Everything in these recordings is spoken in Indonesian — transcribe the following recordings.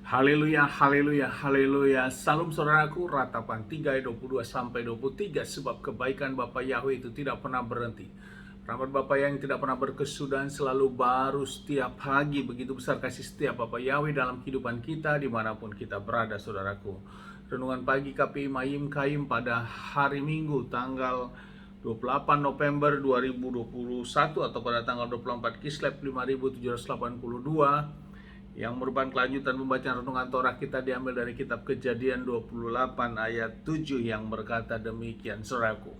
Haleluya, haleluya, haleluya. Salam saudaraku, ratapan 3 ayat 22 sampai 23. Sebab kebaikan Bapa Yahweh itu tidak pernah berhenti. Rahmat Bapa yang tidak pernah berkesudahan selalu baru setiap pagi. Begitu besar kasih setiap Bapa Yahweh dalam kehidupan kita dimanapun kita berada, saudaraku. Renungan pagi KPI Mayim Kaim pada hari Minggu tanggal 28 November 2021 atau pada tanggal 24 Kislev 5782, yang merupakan kelanjutan pembacaan renungan Torah kita diambil dari kitab Kejadian 28 ayat 7 yang berkata demikian, saudaraku.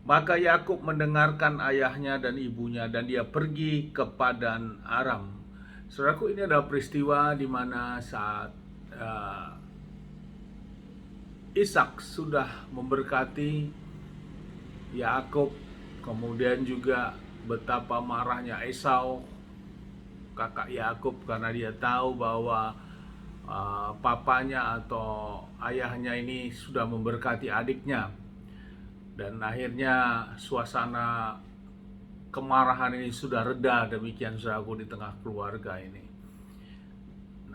Maka Yakub mendengarkan ayahnya dan ibunya dan dia pergi ke Padan Aram. Saudaraku, ini adalah peristiwa di mana saat Ishak sudah memberkati Yakub, kemudian juga betapa marahnya Esau kakak Yakub karena dia tahu bahwa papanya atau ayahnya ini sudah memberkati adiknya, dan akhirnya suasana kemarahan ini sudah reda demikian, saudaraku, di tengah keluarga ini.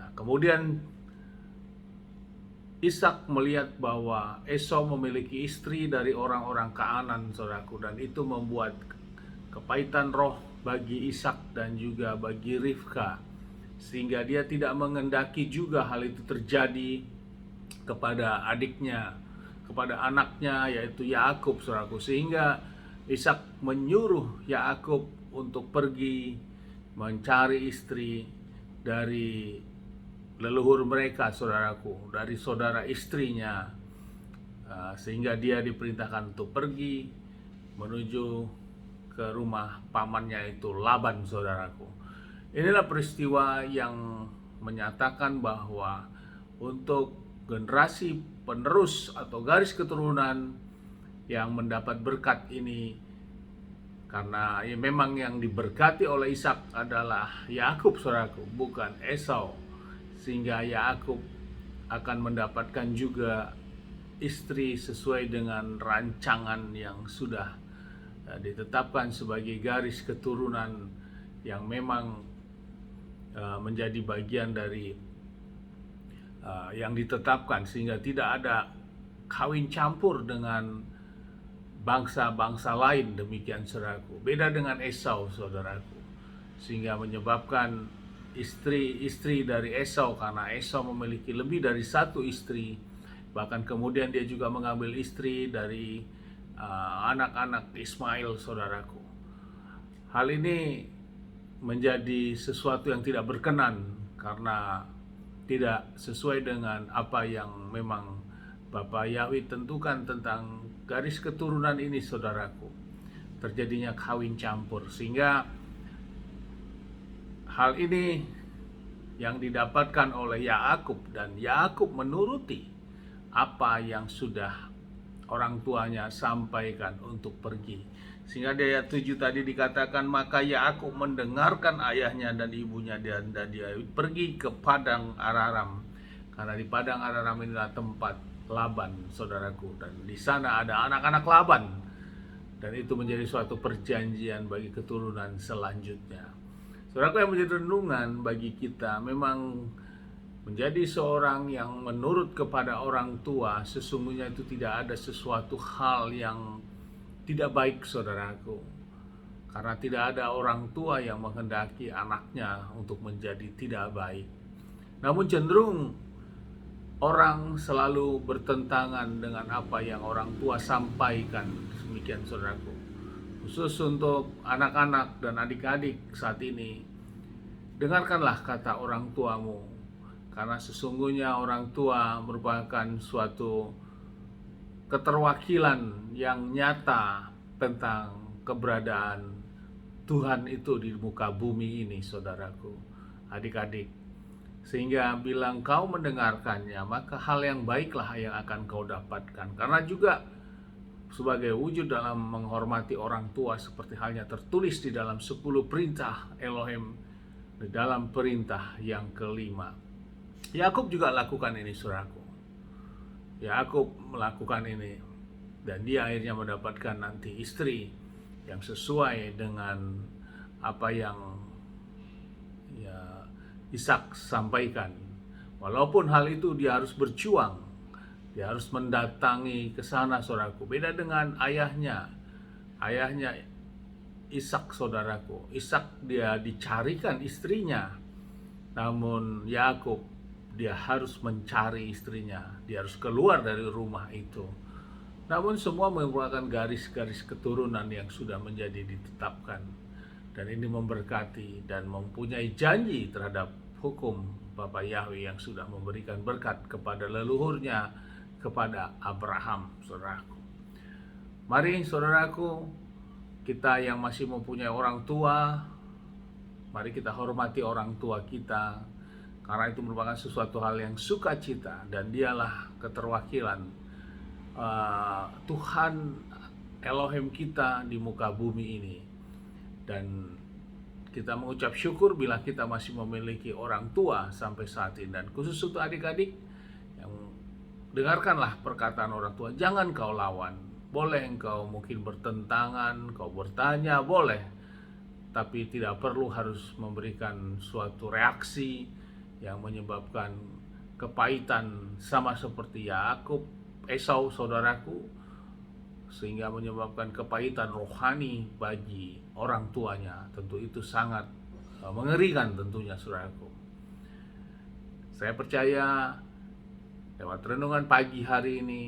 Nah, kemudian Ishak melihat bahwa Esau memiliki istri dari orang-orang Kanaan, saudaraku, dan itu membuat kepahitan roh bagi Ishak dan juga bagi Rivka, sehingga dia tidak mengendaki juga hal itu terjadi kepada adiknya, kepada anaknya yaitu Yakub, saudaraku. Sehingga Ishak menyuruh Yakub untuk pergi mencari istri dari leluhur mereka, saudaraku, dari saudara istrinya, sehingga dia diperintahkan untuk pergi menuju ke rumah pamannya itu Laban, saudaraku. Inilah peristiwa yang menyatakan bahwa untuk generasi penerus atau garis keturunan yang mendapat berkat ini, karena ya memang yang diberkati oleh Ishak adalah Yakub, saudaraku, bukan Esau, sehingga Yakub akan mendapatkan juga istri sesuai dengan rancangan yang sudah ditetapkan sebagai garis keturunan yang memang menjadi bagian dari yang ditetapkan, sehingga tidak ada kawin campur dengan bangsa-bangsa lain, demikian, saudaraku. Beda dengan Esau, saudaraku, sehingga menyebabkan istri-istri dari Esau, karena Esau memiliki lebih dari satu istri, bahkan kemudian dia juga mengambil istri dari anak-anak Ismail, saudaraku. Hal ini menjadi sesuatu yang tidak berkenan karena tidak sesuai dengan apa yang memang Bapa Yahweh tentukan tentang garis keturunan ini, saudaraku. Terjadinya kawin campur, sehingga hal ini yang didapatkan oleh Yakub, dan Yakub menuruti apa yang sudah orang tuanya sampaikan untuk pergi. Sehingga di ayat 7 tadi dikatakan, maka Yakub mendengarkan ayahnya dan ibunya dan dia pergi ke Padang Araram. Karena di Padang Araram inilah tempat Laban, saudaraku, dan di sana ada anak-anak Laban. Dan itu menjadi suatu perjanjian bagi keturunan selanjutnya. Saudaraku, yang menjadi renungan bagi kita, memang menjadi seorang yang menurut kepada orang tua, sesungguhnya itu tidak ada sesuatu hal yang tidak baik, saudaraku. Karena tidak ada orang tua yang menghendaki anaknya untuk menjadi tidak baik. Namun cenderung orang selalu bertentangan dengan apa yang orang tua sampaikan, demikian, saudaraku. Khusus untuk anak-anak dan adik-adik saat ini, dengarkanlah kata orang tuamu, karena sesungguhnya orang tua merupakan suatu keterwakilan yang nyata tentang keberadaan Tuhan itu di muka bumi ini, saudaraku, adik-adik. Sehingga bila kau mendengarkannya, maka hal yang baiklah yang akan kau dapatkan. Karena juga sebagai wujud dalam menghormati orang tua, seperti halnya tertulis di dalam 10 perintah Elohim, di dalam perintah yang kelima. Yakub juga lakukan ini, saudaraku. Yakub melakukan ini, dan dia akhirnya mendapatkan nanti istri yang sesuai dengan apa yang ya Ishak sampaikan. Walaupun hal itu dia harus berjuang, dia harus mendatangi ke sana, saudaraku. Beda dengan ayahnya. Ayahnya Ishak, saudaraku. Ishak dia dicarikan istrinya. Namun Yakub dia harus mencari istrinya. Dia harus keluar dari rumah itu. Namun semua merupakan garis-garis keturunan yang sudah menjadi ditetapkan. Dan ini memberkati dan mempunyai janji terhadap hukum Bapa Yahweh yang sudah memberikan berkat kepada leluhurnya, kepada Abraham, saudaraku. Mari saudaraku, kita yang masih mempunyai orang tua, mari kita hormati orang tua kita, karena itu merupakan sesuatu hal yang sukacita dan dialah keterwakilan Tuhan Elohim kita di muka bumi ini. Dan kita mengucap syukur bila kita masih memiliki orang tua sampai saat ini. Dan khusus untuk adik-adik, yang dengarkanlah perkataan orang tua, jangan kau lawan. Boleh engkau mungkin bertentangan, kau bertanya, boleh. Tapi tidak perlu harus memberikan suatu reaksi yang menyebabkan kepahitan, sama seperti Yakub, Esau, saudaraku, sehingga menyebabkan kepahitan rohani bagi orang tuanya. Tentu itu sangat mengerikan tentunya, saudaraku. Saya percaya lewat renungan pagi hari ini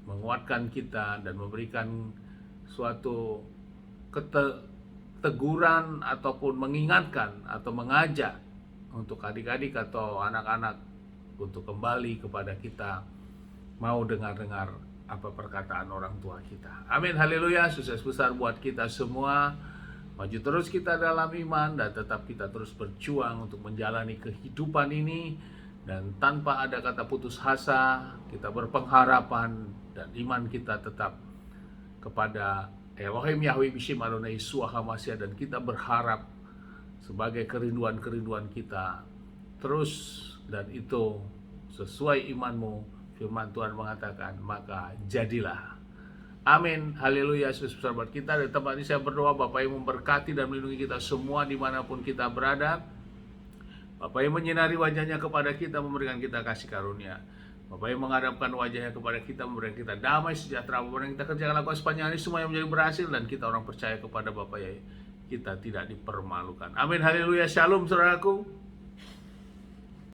menguatkan kita dan memberikan suatu teguran ataupun mengingatkan atau mengajak untuk adik-adik atau anak-anak untuk kembali kepada kita, mau dengar-dengar apa perkataan orang tua kita. Amin, haleluya. Sukses besar buat kita semua. Maju terus kita dalam iman dan tetap kita terus berjuang untuk menjalani kehidupan ini. Dan tanpa ada kata putus asa, kita berpengharapan dan iman kita tetap kepada Elohim Yahweh Bishim Adonai Yeshua HaMashiach. Dan kita berharap sebagai kerinduan-kerinduan kita terus, dan itu sesuai imanmu. Firman Tuhan mengatakan, maka jadilah. Amin, haleluya. Sukses besar buat kita. Dan tempat ini saya berdoa Bapak yang memberkati dan melindungi kita semua dimanapun kita berada. Bapak yang menyinari wajahnya kepada kita, memberikan kita kasih karunia. Bapak yang menghadapkan wajahnya kepada kita, memberikan kita damai sejahtera. Bapak yang kita kerjakan lakukan sepanjang hari semua yang menjadi berhasil, dan kita orang percaya kepada Bapak ya, kita tidak dipermalukan. Amin, haleluya. Shalom, saudaraku.